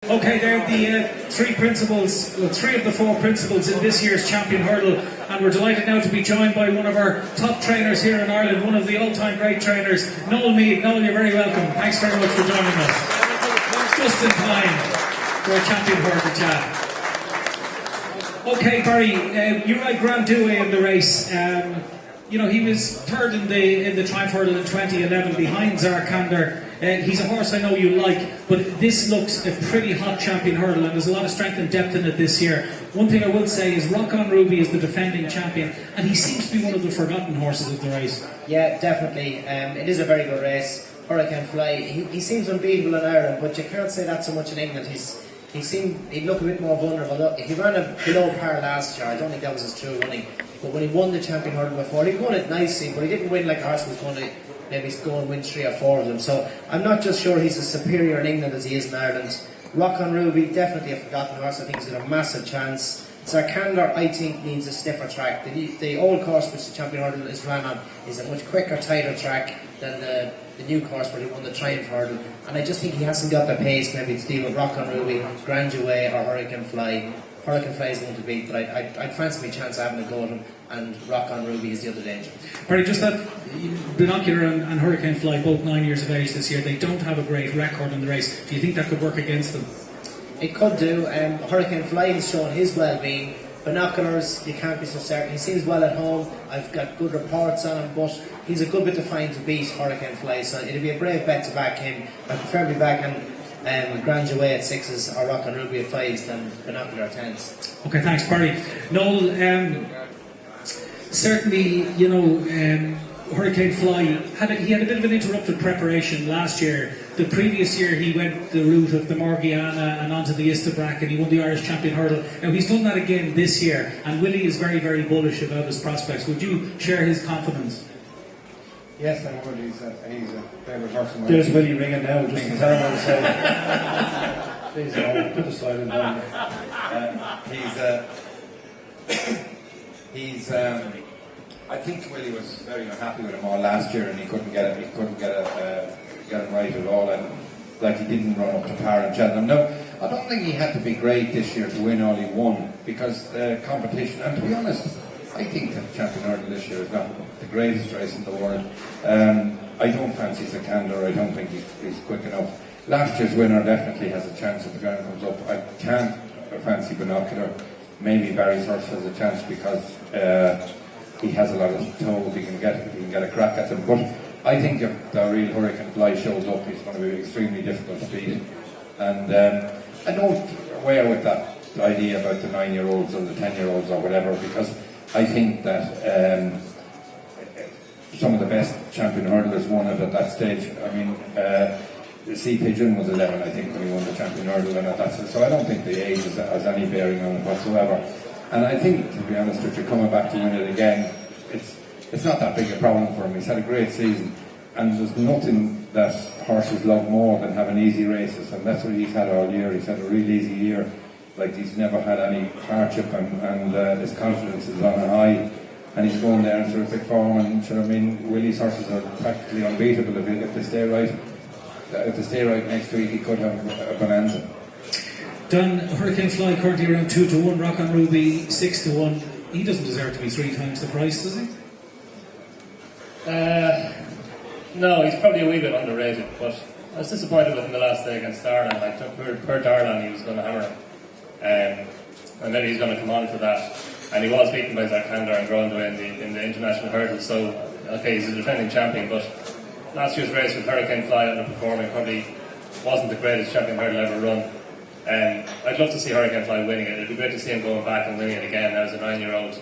Okay, they're the three principals, well, three of the four principals in this year's Champion Hurdle, and we're delighted now to be joined by one of our top trainers here in Ireland, one of the all-time great trainers, Noel Meade. Noel, you're very welcome. Thanks very much for joining us. Just in time for a Champion Hurdle chat. Okay, Barry, you ride Grand Douay in the race. He was third in the Triumph Hurdle in 2011 behind Zarkander. He's a horse I know you like, but this looks a pretty hot Champion Hurdle, and there's a lot of strength and depth in it this year. One thing I will say is Rock on Ruby is the defending champion, and he seems to be one of the forgotten horses of the race. Yeah, definitely. It is a very good race. Hurricane Fly, he seems unbeatable in Ireland, but you can't say that so much in England. He'd look a bit more vulnerable. He ran a below par last year. I don't think that was his true running. But when he won the Champion Hurdle before, he won it nicely, but he didn't win like a horse was going to maybe go and win 3 or 4 of them. So I'm not just sure he's as superior in England as he is in Ireland. Rock on Ruby, definitely a forgotten horse. I think he's got a massive chance. Zarkander, I think, needs a stiffer track. The old course which the Champion Hurdle is ran on is a much quicker, tighter track than the new course where he won the Triumph Hurdle. And I just think he hasn't got the pace maybe to deal with Rock on Ruby, Grand Douay or Hurricane Fly. Hurricane Fly is the one to beat, but I'd fancy my chance of having a go at him, and Rock on Ruby is the other danger. Barry, just that Binocular and Hurricane Fly, both 9 years of age this year, they don't have a great record in the race. Do you think that could work against them? It could do. Hurricane Fly has shown his well-being. Binoculars, you can't be so certain. He seems well at home. I've got good reports on him, but he's a good bit defined to beat Hurricane Fly, so it'd be a brave bet to back him. I'd prefer to be back on Grand Douay at 6s or Rock on Ruby at 5s than Binocular at 10s. Okay, thanks, Barry. Noel, certainly, Hurricane Fly he had a bit of an interrupted preparation last year. The previous year he went the route of the Morgiana and onto the Istabrack, and he won the Irish Champion Hurdle. Now he's done that again this year, and Willie is very, very bullish about his prospects. Would you share his confidence? Yes, I would. He's a favourite horse of mine. There's Willie ringing now, just to tell him what to say. Please, no, put the silent down. I think Willie was very unhappy with him all last year, and he couldn't get it right at all, and like he didn't run up to par in Cheltenham. No, I don't think he had to be great this year to win all he won, because the competition, and to be honest, I think the Champion Hurdle this year is not the greatest race in the world. I don't fancy Zarkander. I don't think he's quick enough. Last year's winner definitely has a chance if the ground comes up. I can't fancy Binocular. Maybe Barry's horse has a chance because he has a lot of toes. He can get a crack at them. But I think if the real Hurricane Fly shows up, he's going to be extremely difficult to beat. And I don't wear with that idea about the 9-year-olds or the 10-year-olds or whatever, because I think that some of the best Champion Hurdlers won it at that stage. I mean, the Sea Pigeon was 11, I think, when he won the Champion Hurdle, and so I don't think the age has any bearing on it whatsoever. And I think, to be honest, if you're coming back to win it again, it's not that big a problem for him. He's had a great season, and there's nothing that horses love more than having easy races, and that's what he's had all year. He's had a real easy year. Like, he's never had any hardship, and his confidence is on a high, and he's going there in terrific form. And Willie's horses are practically unbeatable if they stay right. If they stay right next week, he could have a bonanza. Donn, Hurricane Fly currently around 2-1, Rock on Ruby 6-1. He doesn't deserve to be 3 times the price, does he? No, he's probably a wee bit underrated, but I was disappointed with him the last day against Darlan. I took per Darlan he was going to hammer him. And maybe he's going to come on for that. And he was beaten by Zarkander and Grand Douay in the international hurdle, so okay, he's a defending champion, but last year's race with Hurricane Fly underperforming probably wasn't the greatest Champion Hurdle ever run. I'd love to see Hurricane Fly winning it. It'd be great to see him going back and winning it again as a 9-year-old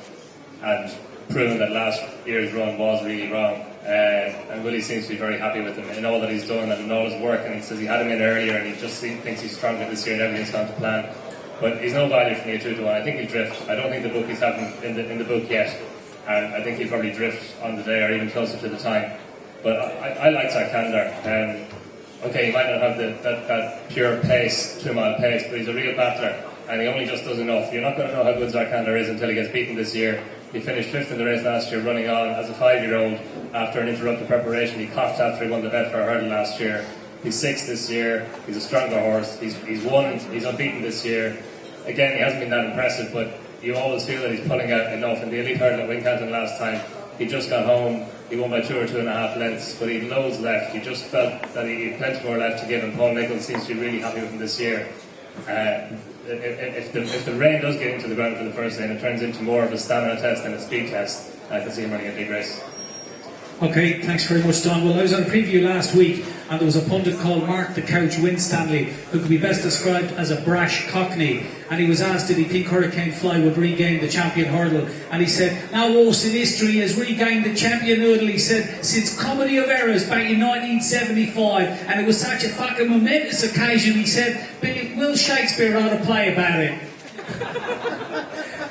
and proving that last year's run was really wrong. And Willie seems to be very happy with him in all that he's done and in all his work, and he says he had him in earlier and he just thinks he's stronger this year and everything's gone to plan. But he's no value for me at 2-1. I think he'll drift. I don't think the bookies have him in the book yet, and I think he'll probably drift on the day or even closer to the time. But I like Zarkander. Okay, he might not have that pure pace, 2-mile pace, but he's a real battler, and he only just does enough. You're not going to know how good Zarkander is until he gets beaten this year. He finished 5th in the race last year, running on as a 5-year-old after an interrupted preparation. He coughed after he won the Betfair Hurdle last year. He's 6th this year. He's a stronger horse. He's won. He's unbeaten this year. Again, he hasn't been that impressive, but you always feel that he's pulling out enough. In the elite hurdle at Wincanton last time, he just got home. He won by 2 or 2.5 lengths, but he had loads left. You just felt that he had plenty more left to give, and Paul Nichols seems to be really happy with him this year. If the rain does get into the ground for the first day and it turns into more of a stamina test than a speed test, I can see him running a big race. Okay, thanks very much, Donn. Well, I was on a preview last week, and there was a pundit called Mark the Couch Winstanley, who could be best described as a brash cockney, and he was asked did he think Hurricane Fly would regain the champion hurdle, and he said, "No horse in history has regained the champion hurdle," he said, "since Comedy of Errors back in 1975, and it was such a fucking momentous occasion," he said, "Will Shakespeare wrote a play about it."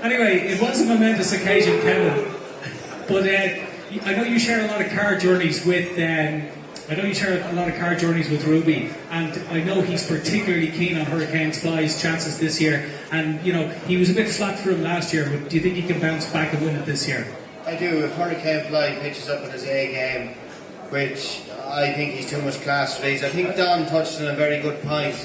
Anyway, it was a momentous occasion, Kevin, but I know you share a lot of car journeys with Ruby, and I know he's particularly keen on Hurricane Fly's chances this year. And you know he was a bit flat for him last year, but do you think he can bounce back and win it this year? I do. If Hurricane Fly pitches up in his A game, which I think he's too much class for these. I think Donn touched on a very good point.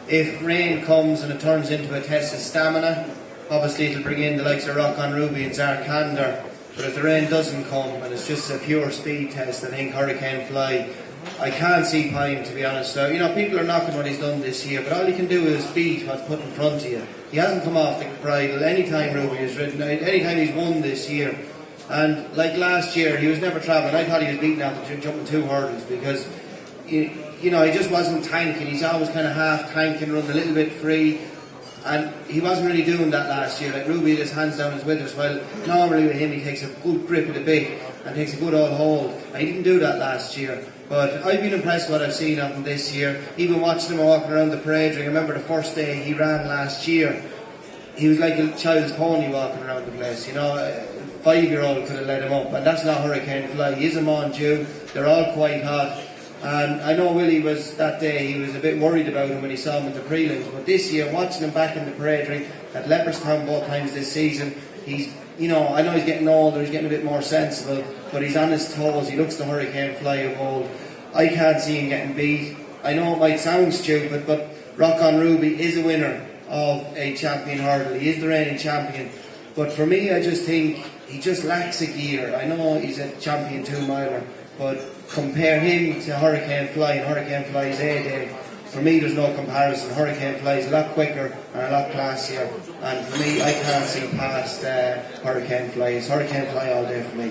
If rain comes and it turns into a test of stamina, obviously it'll bring in the likes of Rock on Ruby and Zarkander. But if the rain doesn't come and it's just a pure speed test, I think Hurricane Fly, I can't see Pine, to be honest. So, you know, people are knocking what he's done this year, but all he can do is beat what's put in front of you. He hasn't come off the bridle anytime Ruby has ridden, anytime he's won this year. And like last year, he was never travelling. I thought he was beaten after jumping 2 hurdles because, you know, he just wasn't tanking. He's always kind of half tanking, running a little bit free. And he wasn't really doing that last year. Like Ruby had his hands down his withers. Well, normally with him he takes a good grip of the bit and takes a good old hold. And he didn't do that last year. But I've been impressed with what I've seen of him this year. Even watching him walking around the parade ring. I remember the first day he ran last year. He was like a child's pony walking around the place. You know, a 5-year-old could have let him up. And that's not Hurricane Fly. He is a Mon Dew. They're all quite hot. And I know Willie was, that day, he was a bit worried about him when he saw him in the prelims, but this year, watching him back in the parade ring at Leopardstown both times this season, he's, you know, I know he's getting older, he's getting a bit more sensible, but he's on his toes, he looks the Hurricane Fly of old. I can't see him getting beat. I know it might sound stupid, but Rock on Ruby is a winner of a champion hurdle, he is the reigning champion, but for me, I just think he just lacks a gear. I know he's a champion 2-miler, but compare him to Hurricane Fly and Hurricane Fly's A-Day. For me, there's no comparison. Hurricane Fly is a lot quicker and a lot classier. And for me, I can't see past Hurricane Fly. It's Hurricane Fly all day for me.